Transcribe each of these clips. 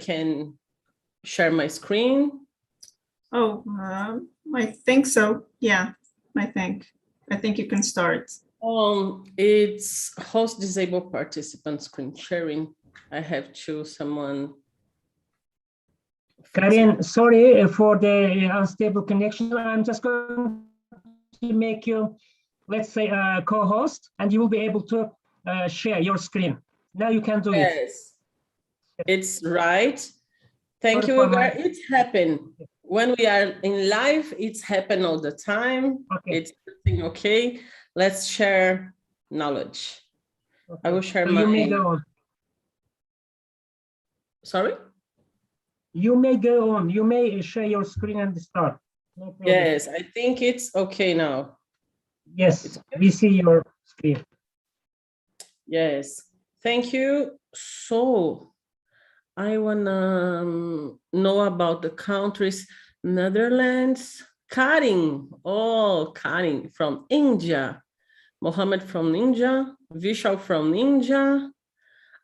can share my screen? Oh, I think so. Yeah, I think you can start. It's host disabled participant screen sharing. I have to someone. Karen, sorry for the unstable connection. I'm just going to make you, let's say, a co-host, and you will be able to share your screen. Now you can do it. Yes, it's right. Thank Sorry you, for my- It's happened. When we are in live, it's happened all the time. Okay. It's okay. Let's share knowledge. Okay. I will share so my. You may go on. Sorry? You may go on. You may share your screen and start. No problem. Yes, I think it's okay now. Yes, we see your screen. Yes, thank you. So I wanna know about the countries. Netherlands, Karin. Oh, Karin from India. Mohammed from India. Vishal from India.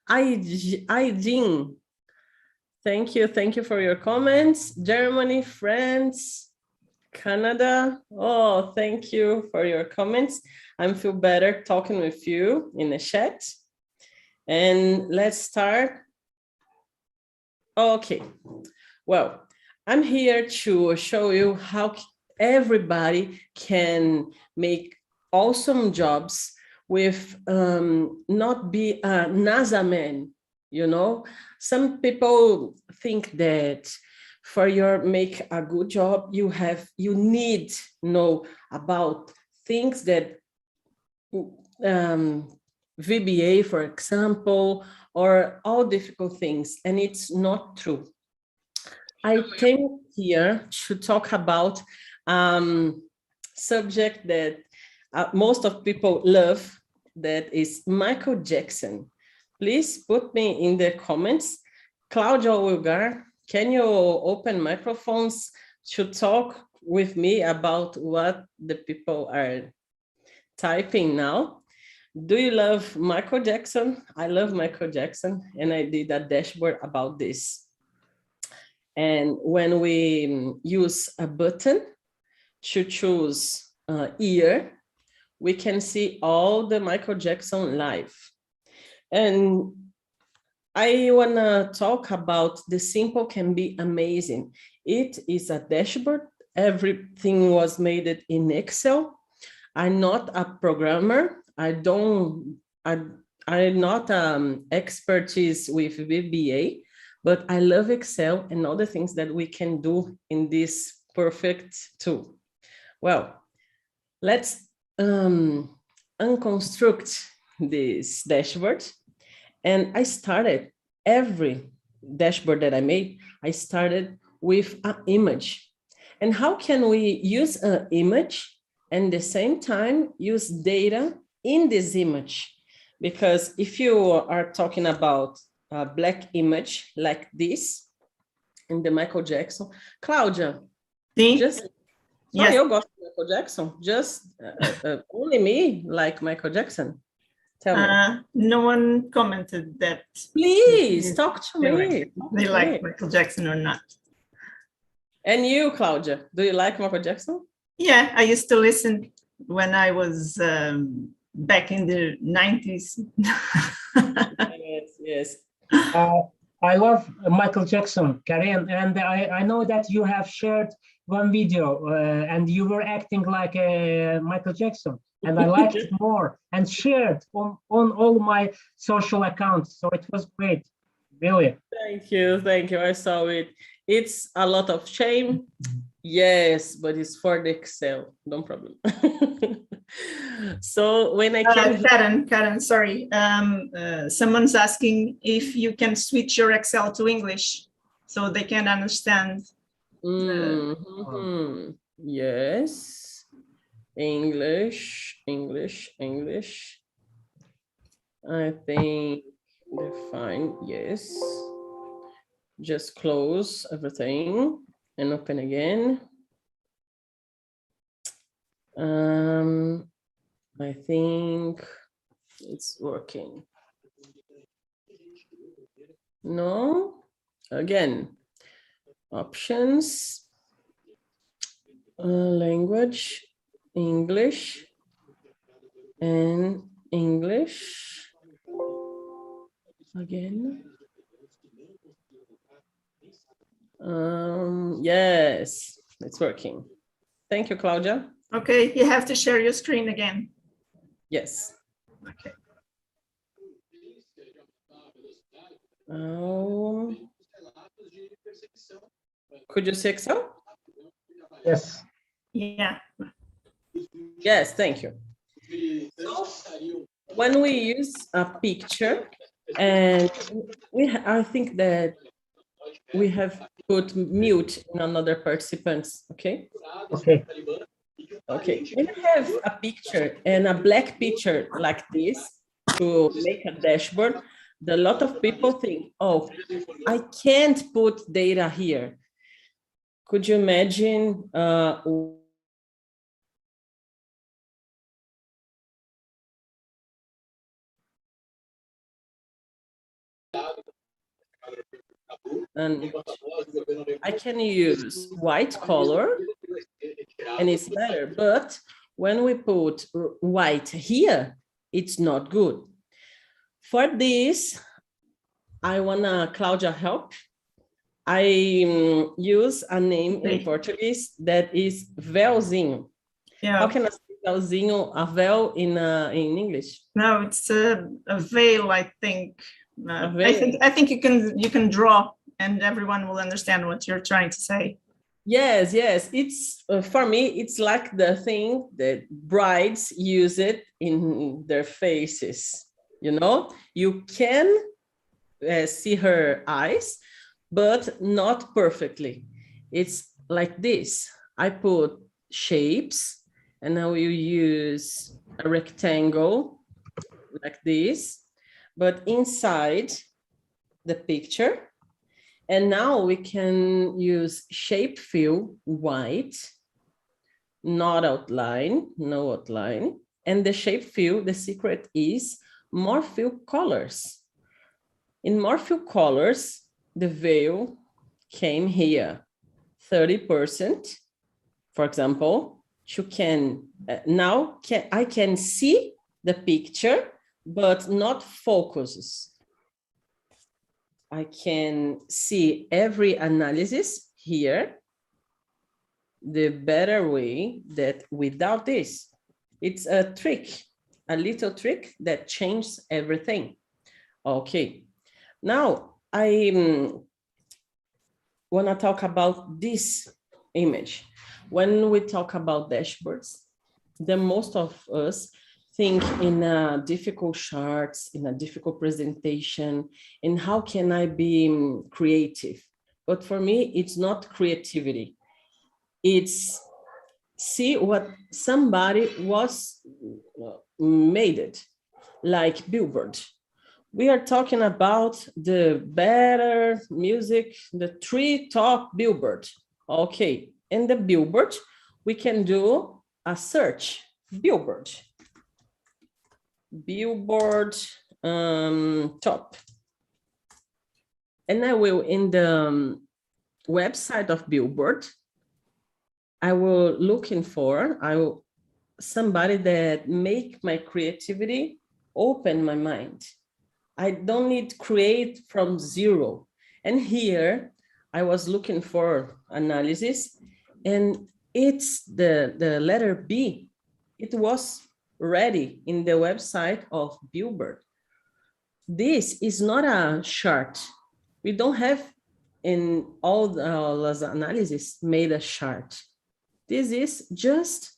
Aidin. Thank you for your comments. Germany, France, Canada. Oh, thank you for your comments. I feel better talking with you in the chat. And let's start. Okay, well, I'm here to show you how everybody can make awesome jobs with not be a NASA man, you know? Some people think that for your make a good job, you need know about things that VBA, for example, or all difficult things, and it's not true. I came here to talk about subject that most of people love, that is Michael Jackson. Please put me in the comments. Claudia Ulgar, can you open microphones to talk with me about what the people are typing now? Do you love Michael Jackson? I love Michael Jackson, and I did a dashboard about this. And when we use a button to choose year, we can see all the Michael Jackson live. And I wanna talk about the simple can be amazing. It is a dashboard. Everything was made in Excel. I'm not a programmer. I'm not expertise with VBA, but I love Excel and all the things that we can do in this perfect tool. Well, let's unconstruct this dashboard. And I started every dashboard that I made, I started with an image. And how can we use an image and at the same time use data in this image? Because if you are talking about a black image like this in the Michael Jackson, Claudia, just yes. Eu gosto de Michael Jackson. Just only me like Michael Jackson. Tell me. No one commented that. Please talk to me. They like Michael Jackson or not. And you, Claudia, do you like Michael Jackson? Yeah, I used to listen when I was back in the 90s. Yes. I love Michael Jackson, Karen, and I know that you have shared one video and you were acting like Michael Jackson, and I liked it more and shared on all my social accounts. So it was great, really. Thank you. I saw it. It's a lot of shame. Yes, but it's for the Excel, no problem. So when I came Karen, sorry. Someone's asking if you can switch your Excel to English so they can understand. Yes. English. I think they're fine. Yes. Just close everything and open again. I think it's working. No? Again, options, language, English, and English. Again. Yes, it's working. Thank you, Claudia. Okay, you have to share your screen again. Yes. Okay. Could you see Excel? Yes. Yeah. Yes, thank you. So, when we use a picture, and I think that we have put mute in another participants, okay? Okay. Okay, when you have a picture and a black picture like this to make a dashboard, a lot of people think, oh, I can't put data here. Could you imagine and I can use white color and it's better, but when we put white here, it's not good. For this, I wanna Claudia help. I use a name in Portuguese that is véuzinho. Yeah. How can I say véuzinho, a véu in English? No, it's a veil, I think. A veil. I think you can draw and everyone will understand what you're trying to say. Yes, yes. It's for me, it's like the thing that brides use it in their faces. You know, you can see her eyes, but not perfectly. It's like this. I put shapes and I will use a rectangle like this, but inside the picture. And now we can use shape fill white, not outline, no outline. And the shape fill, the secret is more fill colors. In more fill colors, the veil came here, 30%. For example, you can, I can see the picture, but not focuses. I can see every analysis here. The better way that without this, it's a trick, a little trick that changes everything. Okay, now I want to talk about this image. When we talk about dashboards, the most of us think in a difficult charts, in a difficult presentation, and how can I be creative? But for me, it's not creativity. It's see what somebody was made it, like Billboard. We are talking about the better music, the 3 top Billboard. Okay, in the Billboard, we can do a search, Billboard top. And I will, in the website of Billboard, I will looking for somebody that make my creativity open my mind. I don't need to create from zero. And here I was looking for analysis, and it's the letter B. It was ready in the website of Billboard. This is not a chart. We don't have in all the analysis made a chart. This is just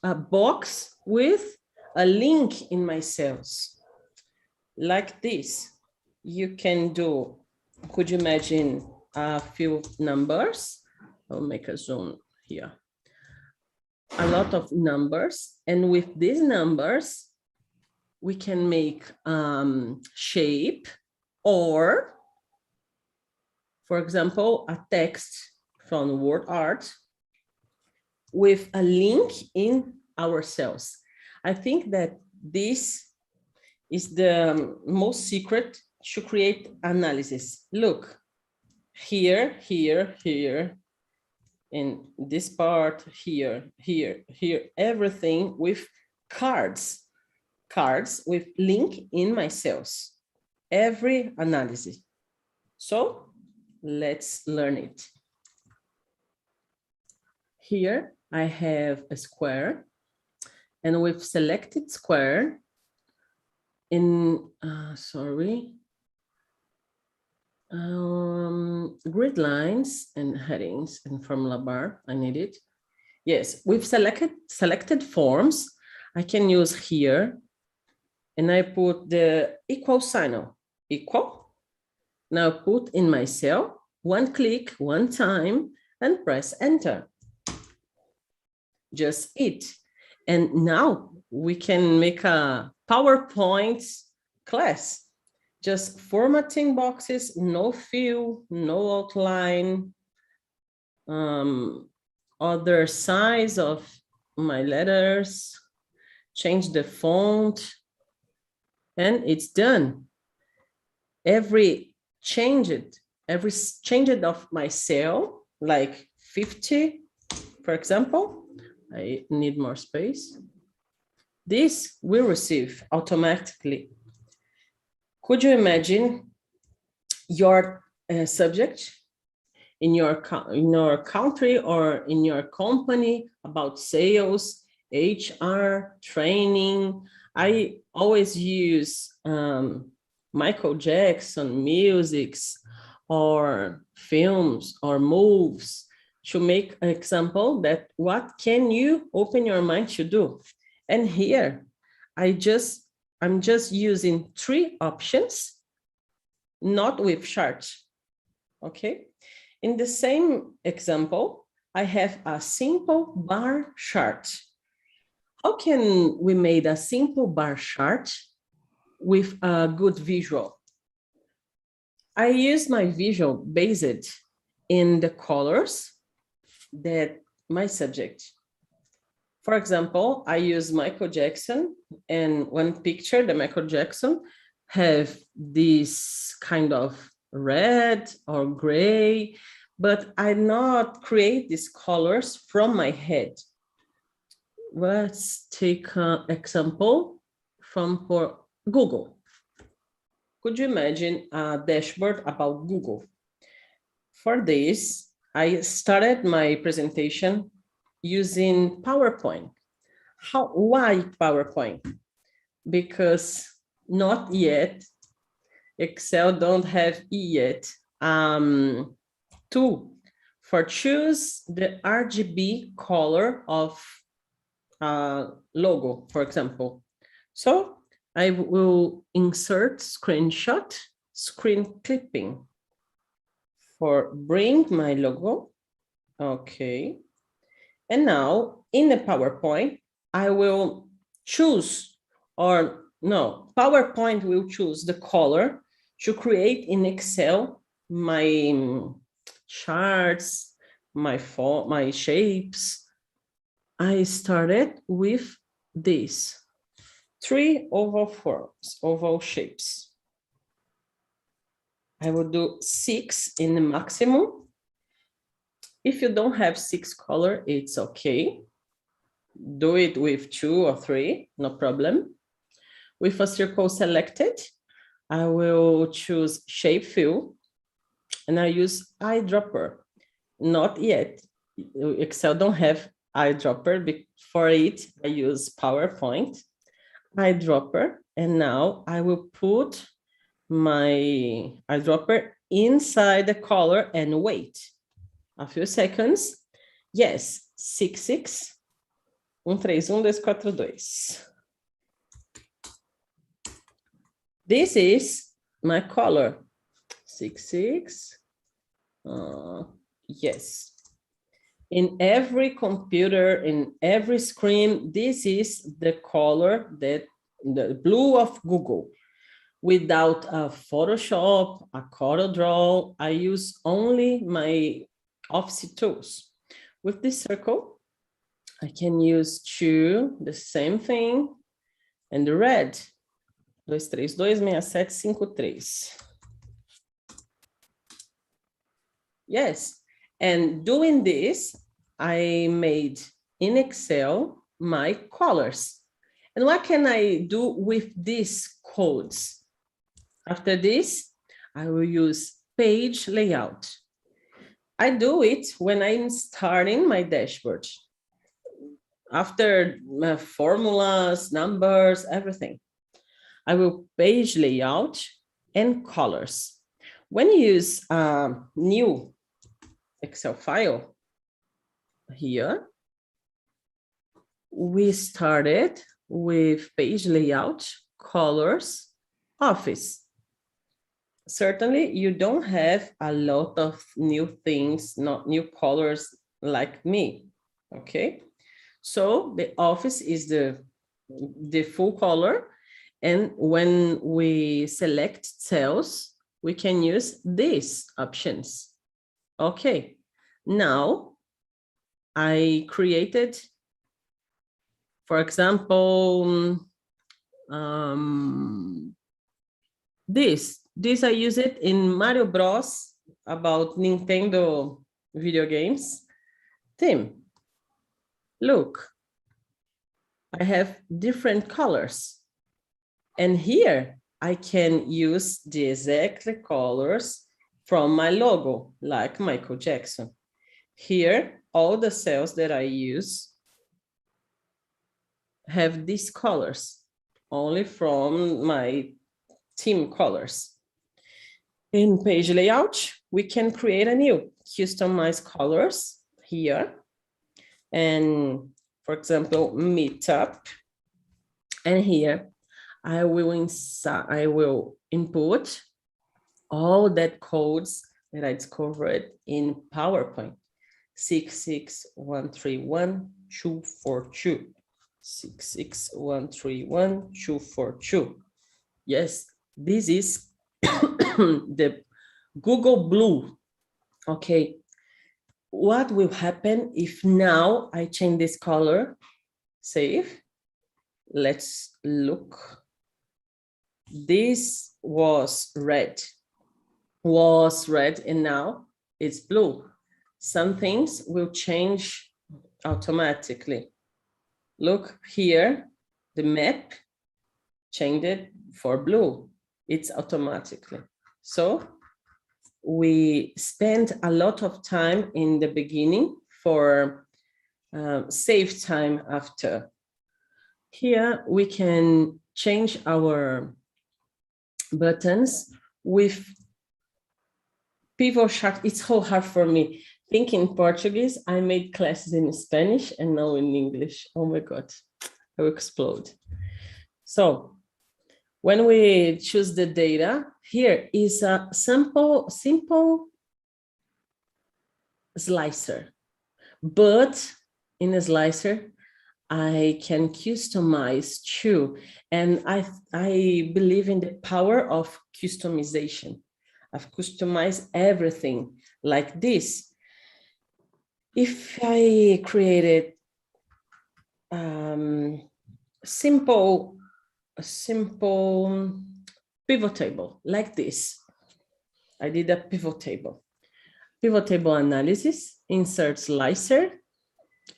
a box with a link in my cells. Like this, you can do, could you imagine a few numbers? I'll make a zoom here. A lot of numbers, and with these numbers, we can make shape, or, for example, a text from word art with a link in our cells. I think that this is the most secret to create analysis. Look, here, here, here, in this part, here, here, here, everything with cards with link in my cells, every analysis. So let's learn it. Here I have a square, and with selected square in, grid lines and headings and formula bar, I need it. Yes, with selected forms, I can use here, and I put the equal sign, equal. Now put in my cell, one click, one time, and press enter. Just it. And now we can make a PowerPoint class. Just formatting boxes, no fill, no outline, other size of my letters, change the font, and it's done. Every change of my cell, like 50, for example, I need more space. This will receive automatically. Could you imagine your subject in your country or in your company about sales, HR, training? I always use Michael Jackson musics or films or moves to make an example that what can you open your mind to do? And here, I'm just using 3 options, not with charts, okay? In the same example, I have a simple bar chart. How can we make a simple bar chart with a good visual? I use my visual based in the colors that my subject. For example, I use Michael Jackson, and one picture, the Michael Jackson, have this kind of red or gray, but I not create these colors from my head. Let's take an example for Google. Could you imagine a dashboard about Google? For this, I started my presentation using PowerPoint. Why PowerPoint? Because not yet, Excel don't have yet tool for choose the RGB color of logo, for example. So I will insert screenshot, screen clipping for bring my logo. Okay. And now in the PowerPoint, I will choose, or no, PowerPoint will choose the color to create in Excel my charts, my shapes. I started with these 3 oval forms, oval shapes. I will do 6 in the maximum. If you don't have 6 color, it's okay. Do it with 2 or 3, no problem. With a circle selected, I will choose shape fill, and I use eyedropper. Not yet. Excel don't have eyedropper. For it, I use PowerPoint. Eyedropper, and now I will put my eyedropper inside the color and wait a few seconds. Yes, 66, 131, 242. This is my color, 66. Yes. In every computer, in every screen, this is the color, that the blue of Google. Without a Photoshop, a CorelDRAW, I use only my Office tools. With this circle, I can use 2, the same thing, and the red, 232, 67, 53. Yes. And doing this, I made in Excel my colors. And what can I do with these codes? After this, I will use page layout. I do it when I'm starting my dashboard. After formulas, numbers, everything, I will page layout and colors. When you use a new Excel file here, we started with page layout, colors, office. Certainly, you don't have a lot of new things, not new colors like me, okay? So the office is the full color. And when we select cells, we can use these options. Okay, now I created, for example, this I use it in Mario Bros. About Nintendo video games theme. Look, I have different colors. And here I can use the exact colors from my logo, like Michael Jackson. Here, all the cells that I use have these colors, only from my team colors. In page layout, we can create a new customized colors here. And for example, meetup. And here I will input all that codes that I discovered in PowerPoint. 66131-242. 66131-242. Yes, this is the Google Blue. Okay, what will happen if now I change this color? Save. Let's look. This was red, and now it's blue. Some things will change automatically. Look here, the map changed it for blue. It's automatically. So we spend a lot of time in the beginning for save time after. Here we can change our buttons with pivot chart. It's so hard for me. Think in Portuguese, I made classes in Spanish and now in English. Oh my God, I will explode. So when we choose the data, here is a simple slicer. But in a slicer, I can customize too. And I believe in the power of customization. I've customized everything like this. If I created a simple pivot table like this, I did a pivot table analysis, insert slicer,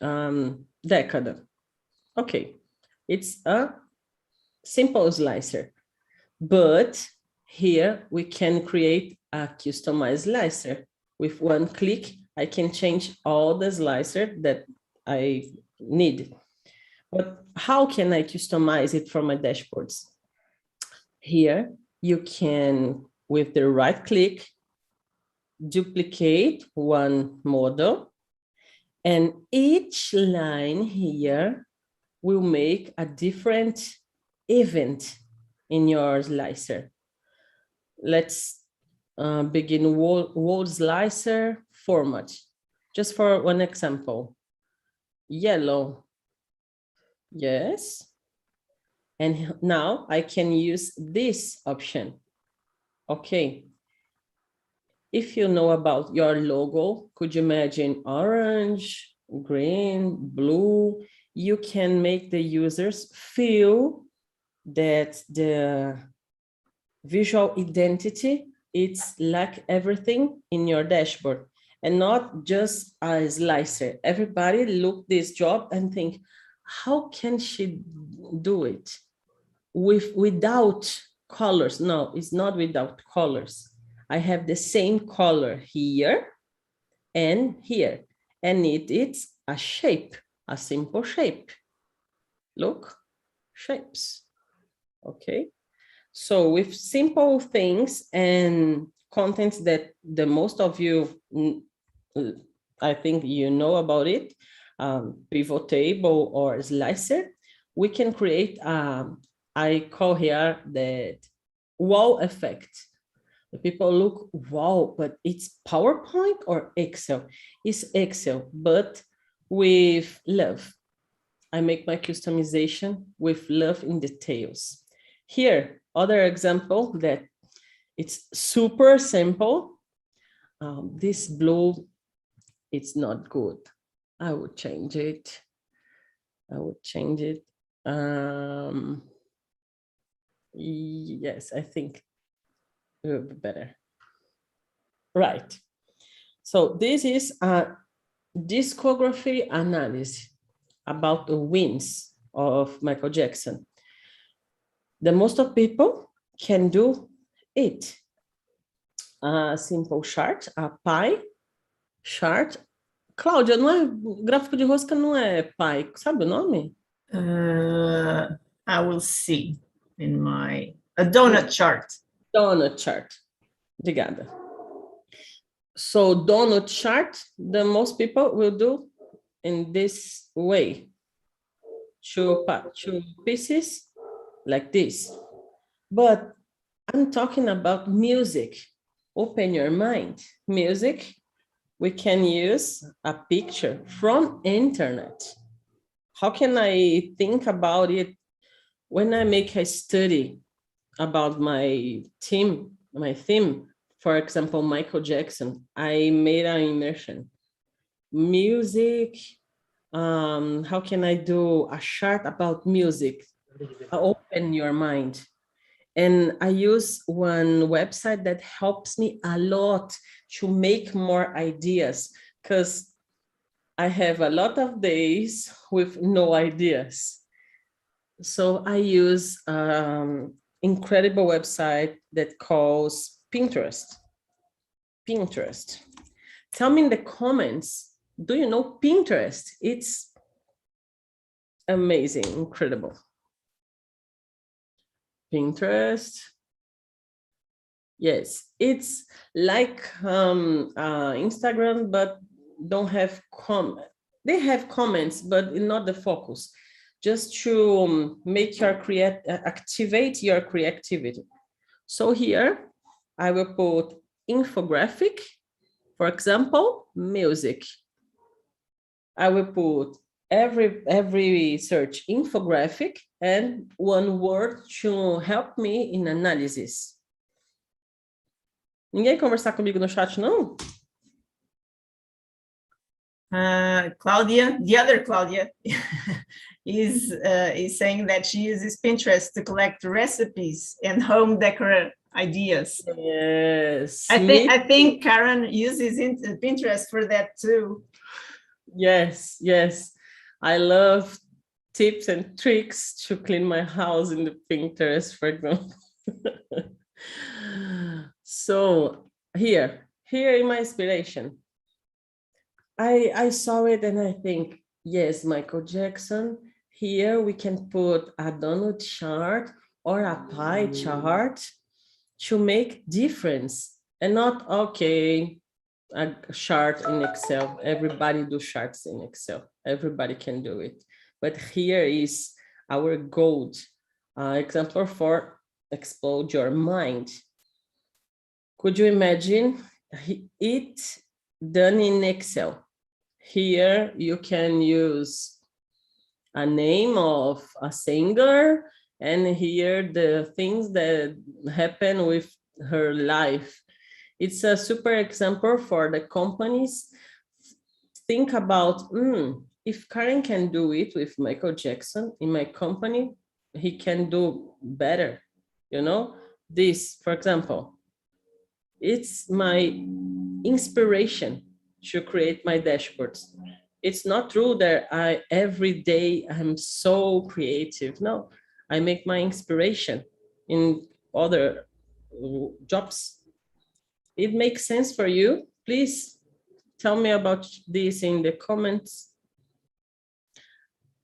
decade. Okay, it's a simple slicer, but here we can create a customized slicer. With one click, I can change all the slicer that I need. But how can I customize it for my dashboards? Here, you can, with the right click, duplicate one model, and each line here will make a different event in your slicer. Let's begin word slicer format. Just for one example, yellow. Yes. And now I can use this option. Okay. If you know about your logo, could you imagine orange, green, blue? You can make the users feel that the visual identity, it's like everything in your dashboard. and not just a slicer. Everybody look this job and think, how can she do it without colors? No, it's not without colors. I have the same color here and here, and it's a shape, a simple shape. Look, shapes. Okay, so with simple things and contents that the most of you, I think you know about it, pivot table or slicer, we can create, I call here that wow effect. The people look, wow, but it's PowerPoint or Excel? It's Excel, but with love. I make my customization with love in details. Here, other example that it's super simple. This blue, it's not good. I would change it. I would change it. Yes, I think it will be better. Right. So this is a discography analysis about the wins of Michael Jackson. The most of people can do it. A simple chart, a pie chart. Cláudia, não é gráfico de rosca, não é pie, sabe o nome? I will see in a donut chart. Donut chart. Obrigada. So donut chart, the most people will do in this way. Two pieces like this. But I'm talking about music. Open your mind. Music, we can use a picture from internet. How can I think about it when I make a study about my theme, for example, Michael Jackson? I made an immersion. Music, how can I do a chart about music? Open your mind. And I use one website that helps me a lot to make more ideas, because I have a lot of days with no ideas. So I use incredible website that calls Pinterest. Pinterest. Tell me in the comments, do you know Pinterest? It's amazing, incredible. Pinterest. Yes, it's like Instagram, but don't have they have comments, but not the focus. Just to make your activate your creativity. So here I will put infographic, for example, music. I will put every search infographic and one word to help me in analysis. Ninguém conversar comigo no chat, não? Claudia, the other Claudia, is saying that she uses Pinterest to collect recipes and home decor ideas. Yes. I think Karen uses Pinterest for that too. Yes, yes. I love tips and tricks to clean my house in the Pinterest, for example. So here in my inspiration, I saw it and I think, yes, Michael Jackson. Here we can put a donut chart or a pie chart to make difference, and not, okay, a chart in Excel. Everybody do charts in Excel. Everybody can do it. But here is our gold example for explode your mind. Could you imagine it done in Excel? Here you can use a name of a singer, and here the things that happen with her life. It's a super example for the companies. Think about, if Karen can do it with Michael Jackson in my company, he can do better. You know, this, for example, it's my inspiration. to create my dashboards. It's not true that every day I'm so creative. No, I make my inspiration in other jobs. It makes sense for you? Please tell me about this in the comments.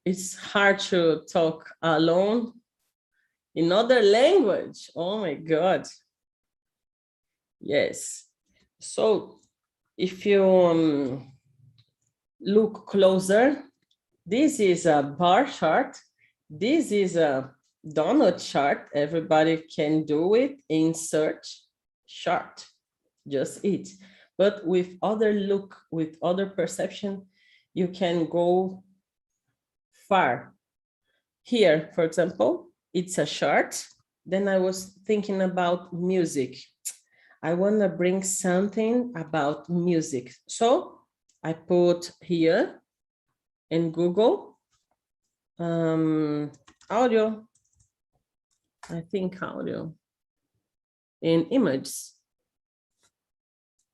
It's hard to talk alone in other language. Oh my God. Yes. So if you look closer, this is a bar chart. This is a donut chart. Everybody can do it. Insert chart, just it. But with other look, with other perception, you can go far. Here, for example, it's a chart. Then I was thinking about music. I want to bring something about music. So I put here in Google, audio, I think audio, in images.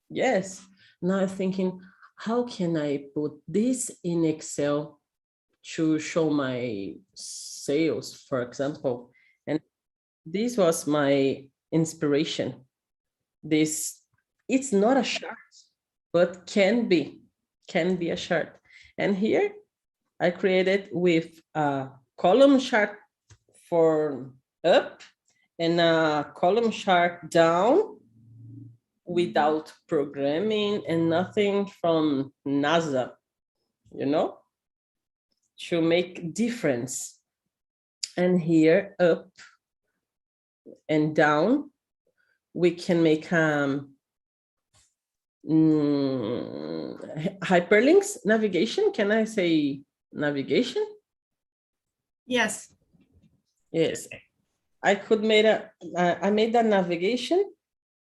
Yes, now I'm thinking, how can I put this in Excel to show my sales, for example? And this was my inspiration. This, it's not a chart, but can be a chart. And here I created with a column chart for up and a column chart down without programming and nothing from NASA, you know, to make difference. And here up and down, we can make hyperlinks, navigation. Can I say navigation? Yes. Yes. I could make I made a navigation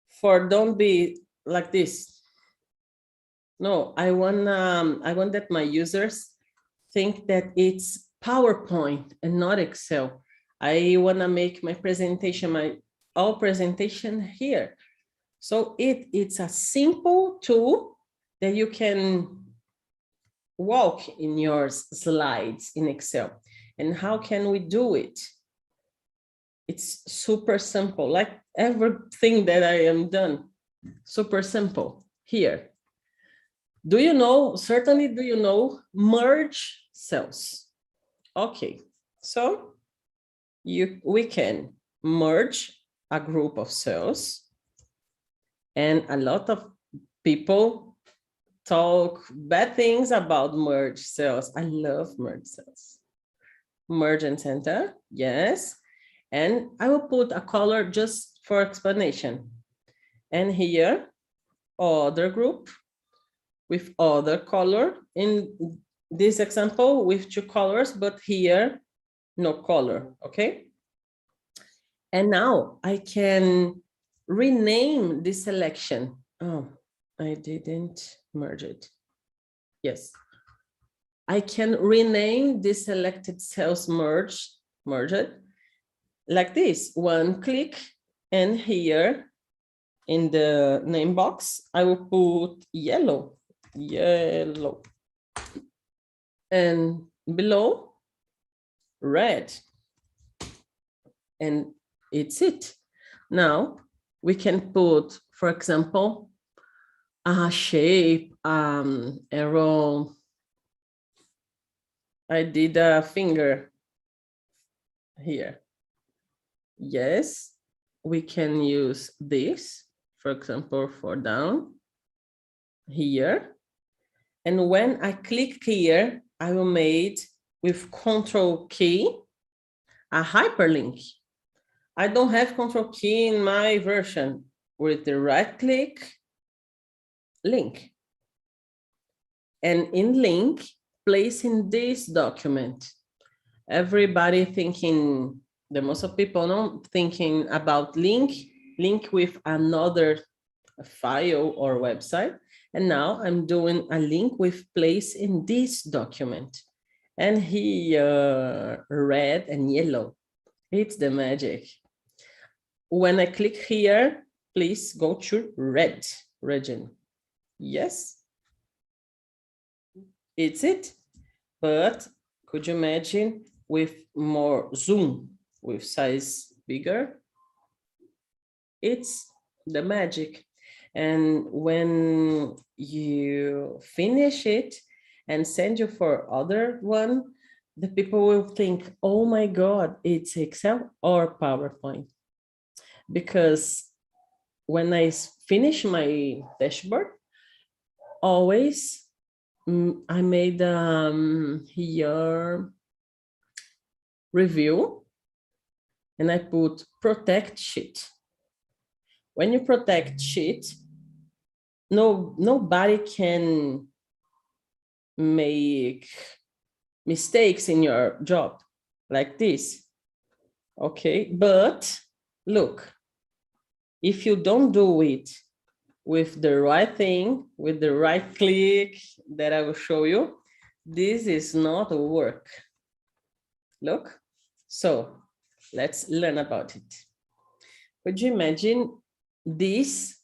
for don't be like this. No, I want that my users think that it's PowerPoint and not Excel. I want to make my presentation, my all presentation here. So it's a simple tool that you can walk in your slides in Excel. And how can we do it? It's super simple, like everything that I am done, super simple here. Do you know, certainly do you know, merge cells? Okay, so we can merge a group of cells, and a lot of people talk bad things about merge cells. I love merge cells. Merge and center, yes. And I will put a color just for explanation. And here, other group with other color. In this example, with 2 colors, but here, no color, okay? And now I can rename this selection. Oh, I didn't merge it. Yes. I can rename this selected cells merged like this, one click, and here in the name box, I will put yellow, and below red, and it's it. Now we can put, for example, a shape, arrow. I did a finger here. Yes, we can use this, for example, for down here. And when I click here, I will make with Control key a hyperlink. I don't have Control key in my version. With the right click, link. And in link, place in this document. Everybody thinking, the most of people know, thinking about link with another file or website. And now I'm doing a link with place in this document. And here, red and yellow, it's the magic. When I click here, please go to red region. Yes, It's it. But could you imagine with more zoom, with size bigger? It's the magic. And when you finish it and send you for other one, the people will think, oh my God, it's Excel or PowerPoint. Because when I finish my dashboard, always I made here review and I put protect sheet. When you protect sheet, nobody can make mistakes in your job like this. Okay, but look, if you don't do it with the right thing, with the right click that I will show you, this is not work. Look, so let's learn about it. Could you imagine this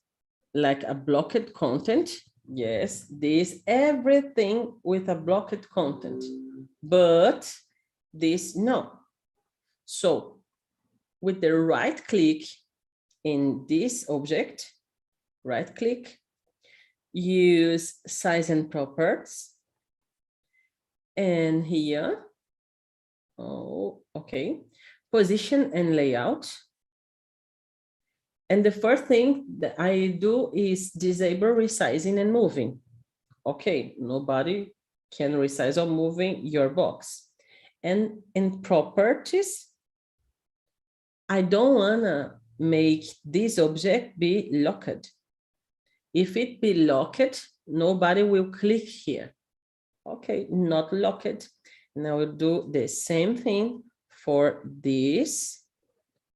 like a blocked content? Yes, this everything with a blocked content, but this no. So with the right click in this object, right click, use size and properties, and here, oh, okay, position and layout. And the first thing that I do is disable resizing and moving. Okay, nobody can resize or moving your box. And in properties, I don't wanna make this object be locked. If it be locked, nobody will click here. Okay, not locked. Now we'll do the same thing for this,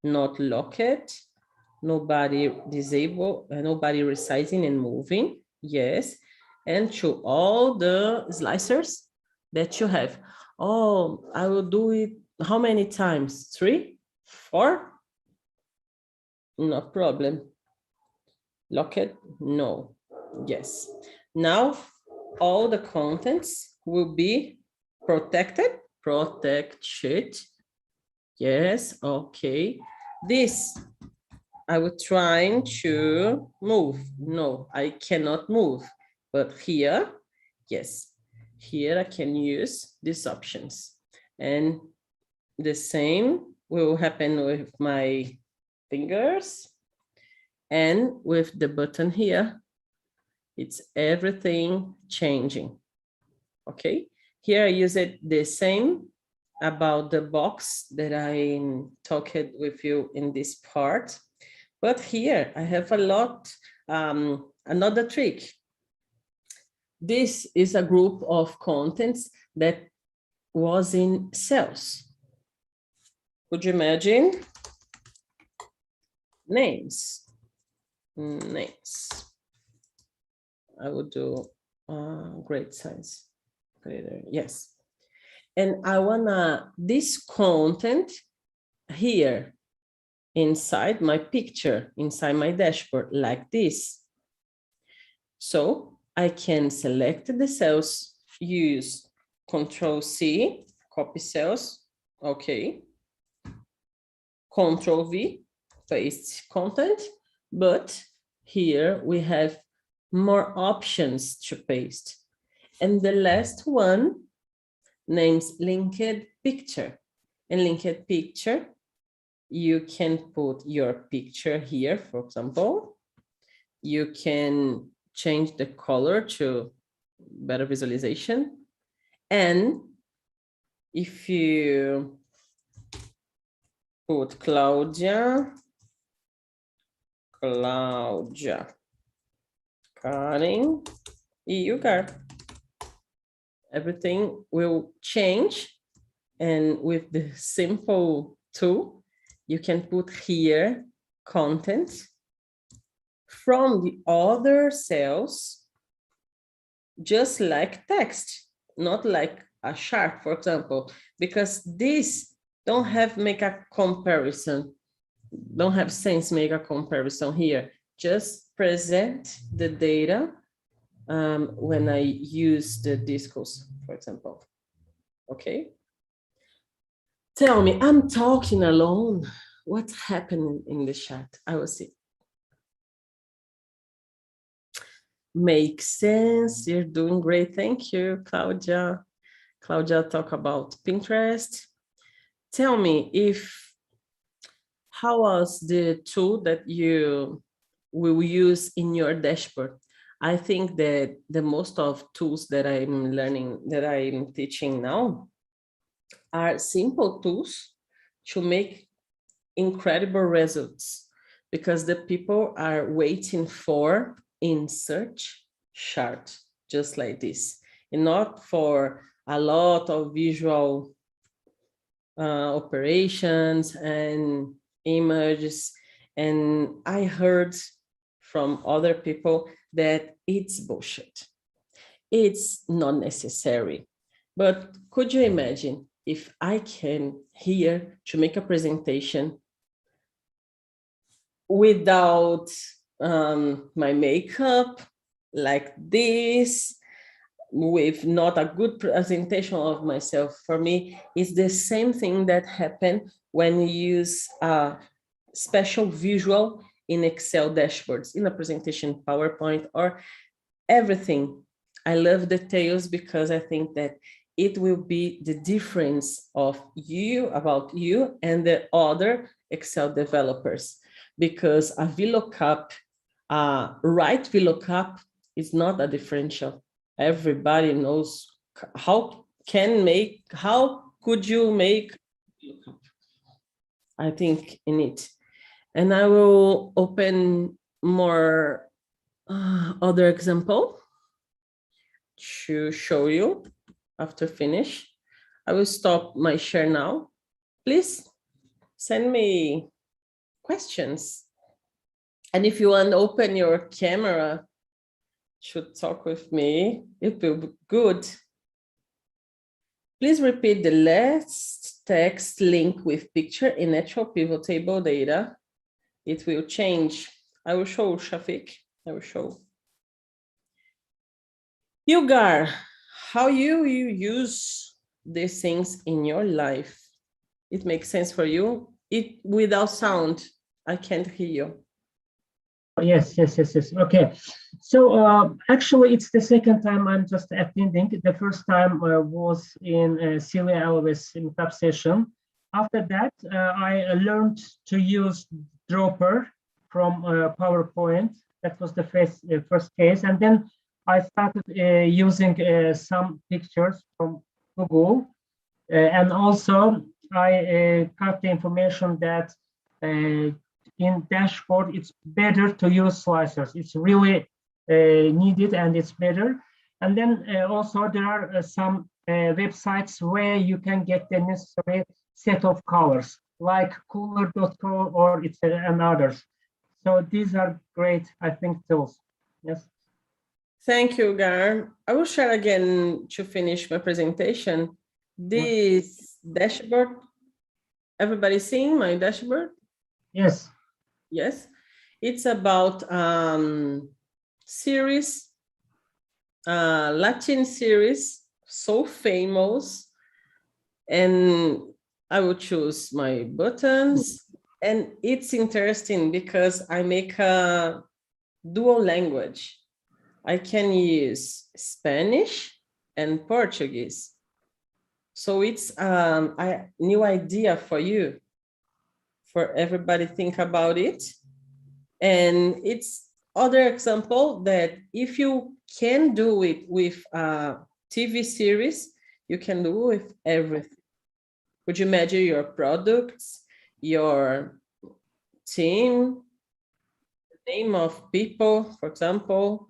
not locked, nobody disable, nobody resizing and moving, yes. And to all the slicers that you have. Oh, I will do it how many times? 3, 4? No problem. Lock it? No. Yes. Now all the contents will be protected. Protect sheet. Yes. Okay. This I will try to move. No, I cannot move. But here, yes, here I can use these options. And the same will happen with my fingers. And with the button here, it's everything changing. Okay, here I use it the same about the box that I talked with you in this part. But here I have a lot, another trick. This is a group of contents that was in cells. Could you imagine? Names. Names. I would do great size. Greater, yes. And I wanna, this content here inside my picture, inside my dashboard, like this. So I can select the cells, use Control-C, copy cells, okay. Control-V, paste content, but here we have more options to paste. And the last one names linked picture. And linked picture, you can put your picture here, for example. You can change the color to better visualization. And if you put Claudia, Karen, you got everything will change. And with the simple tool, you can put here content from the other cells, just like text, not like a chart, for example, because this don't have make a comparison, don't have sense make a comparison here. Just present the data when I use the discourse, for example. Okay. Tell me, I'm talking alone. What's happening in the chat? I will see. Makes sense. You're doing great. Thank you, Claudia. Claudia talk about Pinterest. Tell me how was the tool that you will use in your dashboard? I think that the most of tools that I'm learning, that I'm teaching now, are simple tools to make incredible results, because the people are waiting for insert chart, just like this, and not for a lot of visual operations and images. And I heard from other people that it's bullshit. It's not necessary. But could you imagine if I came here to make a presentation without my makeup, like this, with not a good presentation of myself? For me, it's the same thing that happened when you use a special visual in Excel dashboards, in a presentation, PowerPoint, or everything. I love details because I think that it will be the difference of you, about you, and the other Excel developers. Because a VLOOKUP, right VLOOKUP, is not a differential. Everybody knows how could you make VLOOKUP? I think in it. And I will open more other example to show you after finish. I will stop my share now. Please send me questions. And if you want to open your camera to talk with me, it will be good. Please repeat the last text link with picture in actual pivot table data. It will change. I will show, Shafiq. I will show. Yugar, how you use these things in your life? It makes sense for you? It without sound, I can't hear you. Yes. Okay. So actually, it's the second time I'm just attending. The first time was in Celia Alves meetup session. After that, I learned to use Dropper from PowerPoint. That was the first case. And then I started using some pictures from Google. And also, I got the information that in dashboard, it's better to use slicers. It's really needed and it's better. And then also there are some websites where you can get the necessary set of colors, like cooler.co or it's and others. So these are great, I think, tools. Yes. Thank you, Gar. I will share again to finish my presentation. This dashboard, everybody seeing my dashboard? Yes. Yes. It's about series, Latin series, so famous. And I will choose my buttons. And it's interesting because I make a dual language. I can use Spanish and Portuguese. So it's a new idea for you, for everybody think about it. And it's other example that if you can do it with a TV series, you can do with everything. Could you imagine your products, your team, the name of people, for example,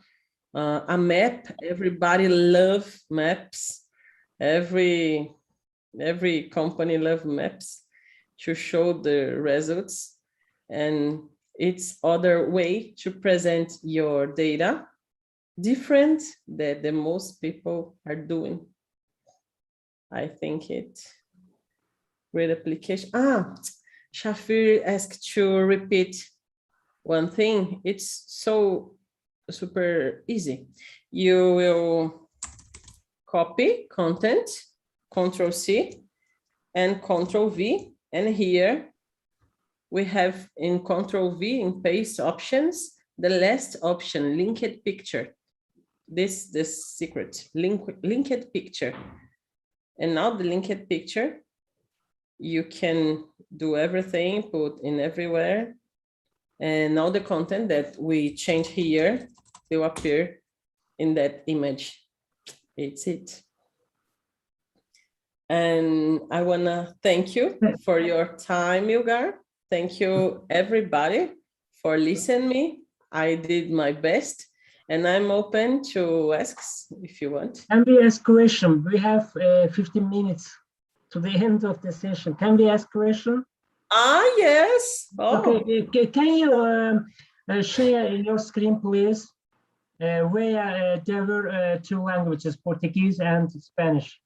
a map? Everybody loves maps. Every company loves maps to show the results. And it's other way to present your data, different that the most people are doing. I think it great application. Shafir asked to repeat one thing. It's so super easy. you will copy content, Control C and Control V. And here we have in Control V in paste options, the last option, linked picture. This the secret, linked picture. And now the linked picture, you can do everything, put in everywhere. And all the content that we change here will appear in that image. It's it. And I wanna thank you for your time, Ilgar. Thank you everybody for listening me. I did my best and I'm open to asks if you want. Can we ask question? We have 15 minutes to the end of the session. Can we ask question? Ah, yes. Oh. Okay, can you share your screen, please? Where there were two languages, Portuguese and Spanish.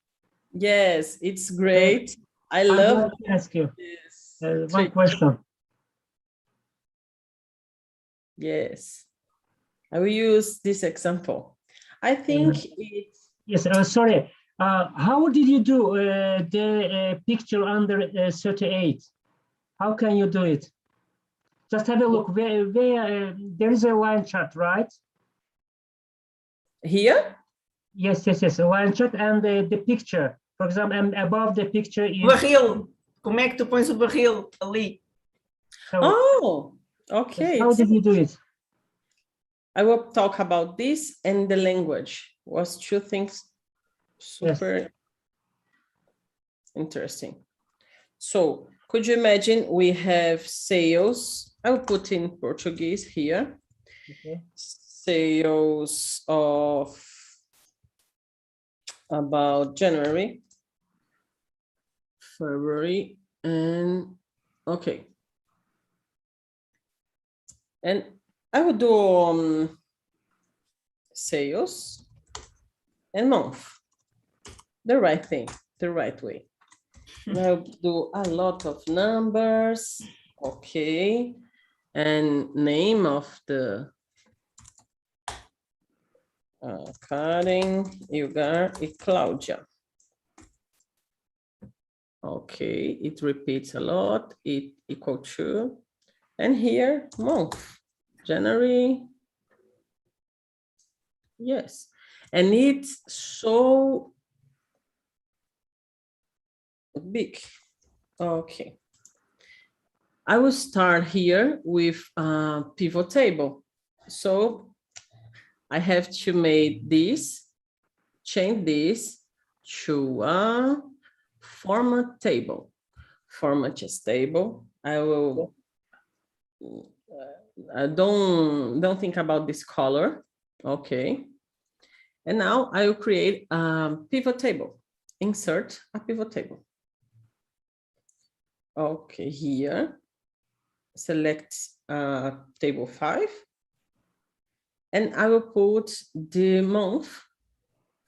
Yes, it's great. I love like to ask you this. one question. Yes, I will use this example. I think it's... Yes, sorry. How did you do the picture under 38? How can you do it? Just have a look. Where there is a line chart, right? Here? Yes, a line chart and the picture. For example, and above the picture is... Barril. Como é que tu pões o barril ali? So, oh, okay. How did you do it? I will talk about this and the language. Was two things super interesting. So could you imagine we have sales? I will put in Portuguese here. Okay. Sales of about January, February, and okay. And I will do sales and month, the right thing, the right way. And I'll do a lot of numbers, okay, and name of the Karen, Ilgar, and Claudia. Okay, it repeats a lot, it equal to, and here month, January. Yes, and it's so big. Okay. I will start here with a pivot table. So I have to make this, change this to a format table. Format is table. I will, don't think about this color. Okay. And now I will create a pivot table. Insert a pivot table. Okay, here, select table 5. And I will put the month,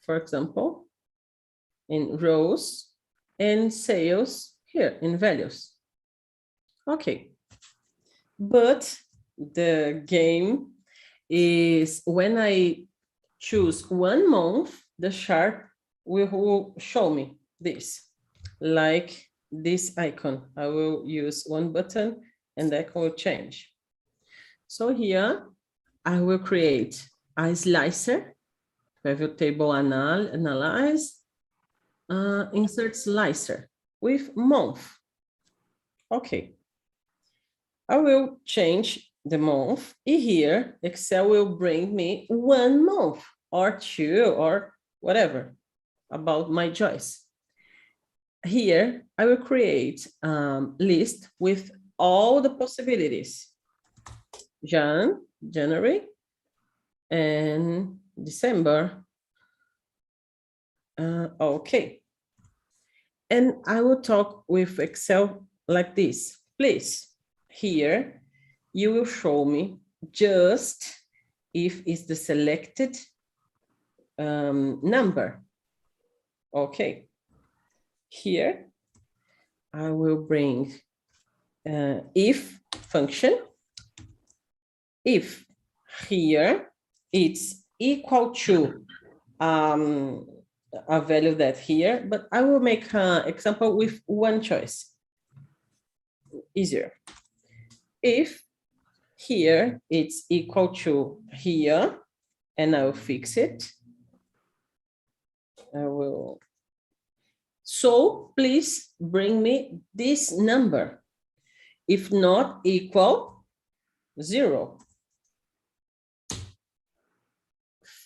for example, in rows and sales here in values. Okay. But the game is when I choose one month, the chart will show me this, like this icon. I will use one button and the icon will change. So here I will create a slicer, pivot table analyze, insert slicer with month. Okay. I will change the month. Here, Excel will bring me 1 month or 2 or whatever about my choice. Here, I will create a list with all the possibilities. January, and December. Okay. And I will talk with Excel like this. Please, here, you will show me just if it's the selected number. Okay. Here, I will bring if function. If here it's equal to a value that here, but I will make an example with one choice. Easier. If here it's equal to here, and I will fix it. I will. So please bring me this number. If not equal, 0.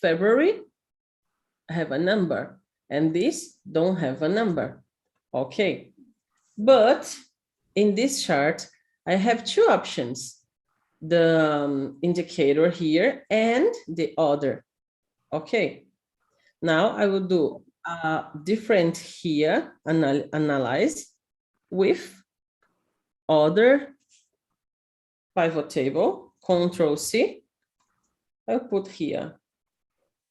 February have a number, and this don't have a number. Okay, but in this chart, I have two options. The indicator here and the other. Okay, now I will do a different here, analyze with other pivot table, Control C. I'll put here,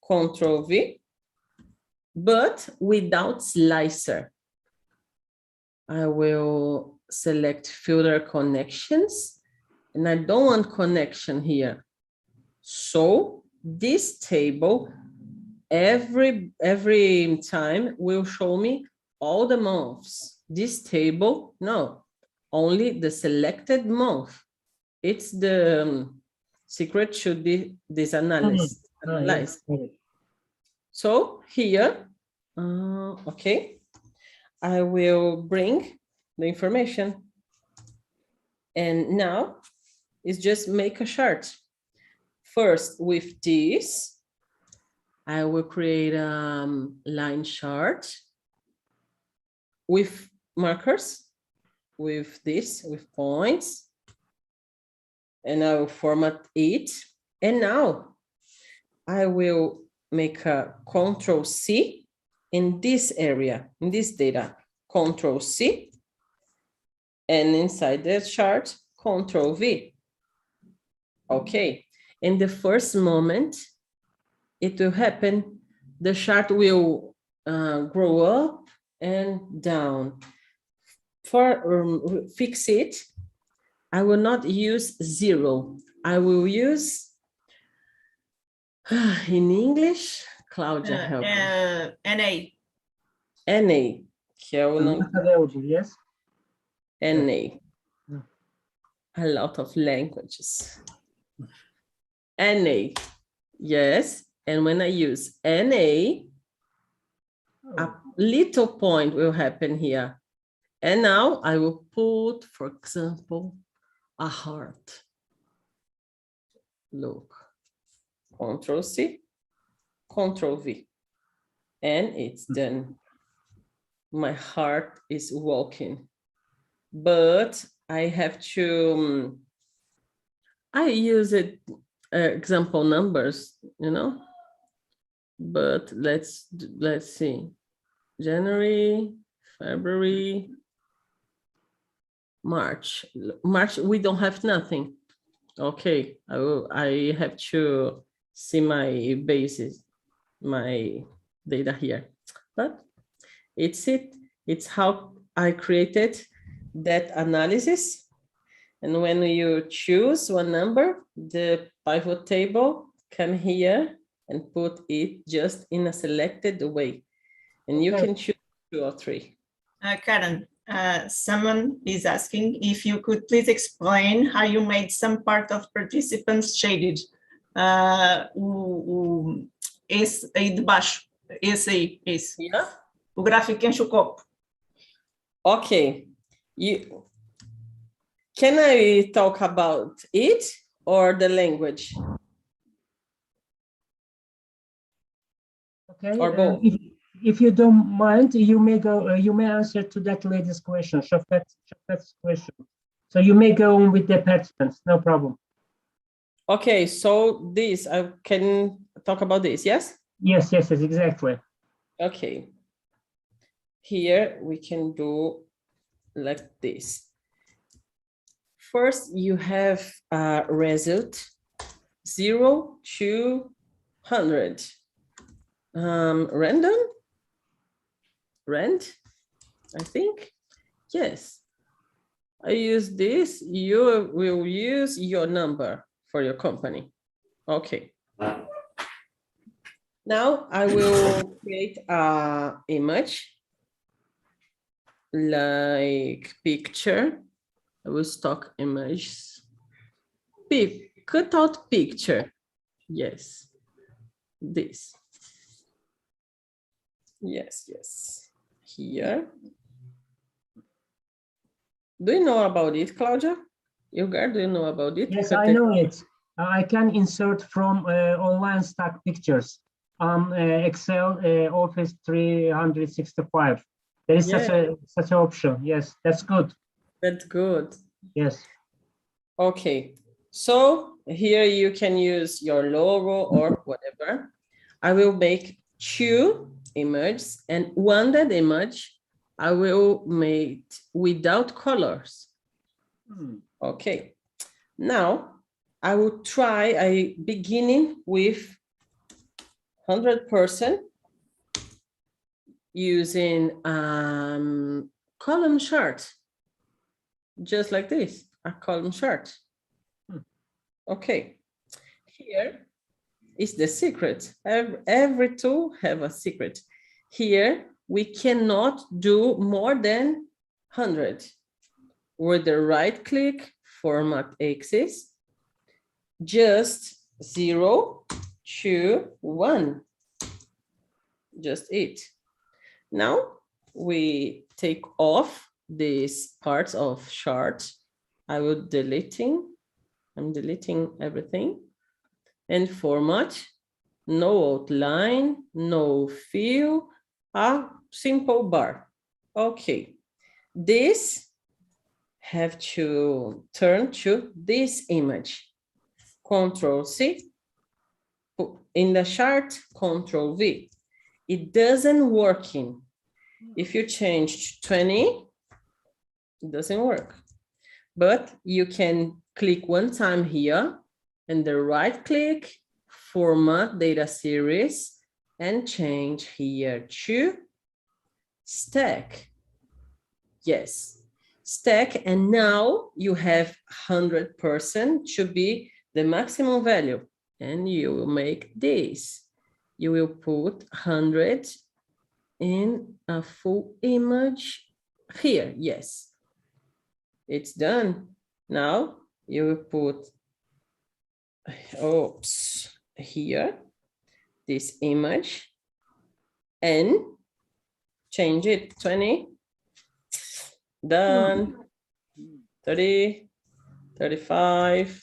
Control V, but without slicer. I will select filter connections, and I don't want connection here. So this table every time will show me all the months. This table, no, only the selected month. It's the secret to this analysis. So here, okay, I will bring the information. And now it's just make a chart. First, with this, I will create a line chart with markers, with this, with points. And I will format it. And now I will make a Control C in this area, in this data, Control C. And inside the chart, Control V. Okay. In the first moment, it will happen. The chart will grow up and down. For fix it, I will not use 0. I will use, in English, Claudia, help me. NA. NA. Que eu não... Yes. NA. A lot of languages. NA. Yes. And when I use NA, a little point will happen here. And now I will put, for example, a heart. Look. Control C, Control V. And it's done. My heart is walking. But I have to, I use it, example numbers, you know. But let's see. January, February, March. March, we don't have nothing. Okay, I have to see my basis, my data here. But it's it. It's how I created that analysis. And when you choose one number, the pivot table come here and put it just in a selected way. And you can choose 2 or 3. Karen, someone is asking if you could please explain how you made some part of participants shaded. Esse aí de baixo, esse aí, esse. Yeah. O gráfico enche o copo. Okay. Can I talk about it or the language? Okay. Or both? If you don't mind, you may go. You may answer to that lady's question, Shafet's question. So you may go on with the participants. No problem. Okay. So this, I can talk about this. Yes. Yes. Exactly. Okay. Here we can do like this. First, you have a result 0 to 100. Random. Rand, I think. Yes. I use this. You will use your number for your company. Okay. Now I will create a image like picture. I will stock images. Cut out picture. Yes. This. Yes, yes. Here. Do you know about it, Claudia? Ilgar, do you know about it? Yes, I know it. I can insert from online stock pictures on Excel Office 365. There is such an option. Yes, that's good. That's good. Yes. Okay. So here you can use your logo or whatever. I will make 2 images, and one that image I will make without colors. Okay. Now I will try a beginning with 100% using column chart, just like this, a column chart. Okay, here is the secret. Every tool have a secret. Here we cannot do more than 100. With the right click, format axis, just 0, 2, 1. Just it. Now we take off these parts of chart. I will I'm deleting everything. And format, no outline, no fill, a simple bar. Okay. This have to turn to this image. Control C. In the chart, Control V. It doesn't work in. If you change to 20, it doesn't work. But you can click one time here and the right click, format data series, and change here to stack. Yes, stack, and now you have 100% to be the maximum value, and you will make this. You will put 100 in a full image here. Yes, it's done. Now you will put, oops, here, this image, and change it 20. Done. 30, 35,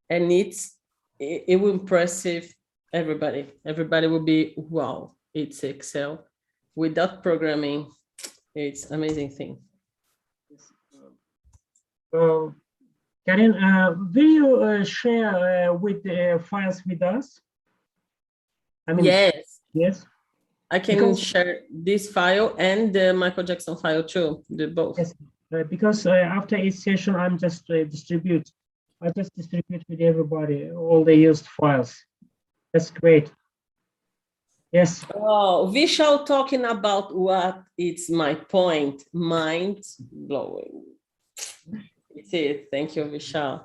and it will impressive everybody. Everybody will be, wow, it's Excel. Without programming, it's amazing thing. Karen, will you share with the files with us? I mean, yes. Yes. I can share this file and the Michael Jackson file too, the both. Yes, because after each session, I'm just I just distribute with everybody all the used files. That's great. Yes. Oh, Vishal talking about what it's my point, mind blowing. It's it. Thank you, Vishal.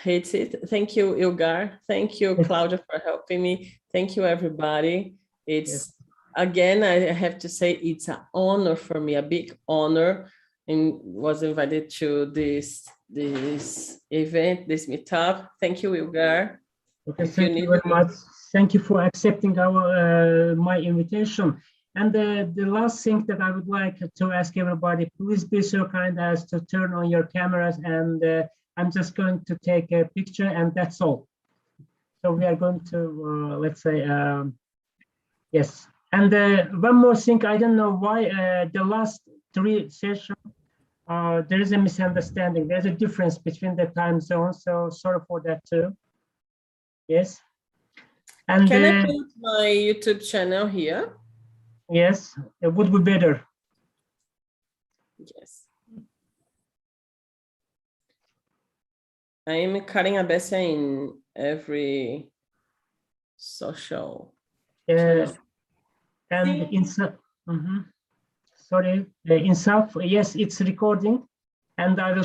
It's it. Thank you, Ilgar. Thank you, Claudia, for helping me. Thank you, everybody. It's again, I have to say it's an honor for me, a big honor, and was invited to this event, this meetup. Thank you, Ilgar. Okay, thank you very much. Thank you for accepting our my invitation. And the last thing that I would like to ask everybody, please be so kind as to turn on your cameras, and I'm just going to take a picture, and that's all. So we are going to, let's say, yes. And one more thing, I don't know why the last 3 sessions, there is a misunderstanding. There's a difference between the time zones, so sorry for that too. Yes. And can I put my YouTube channel here? Yes, it would be better. Yes. I am Karen Abecia in every social channel. And in sorry, in South, yes, it's recording, and I will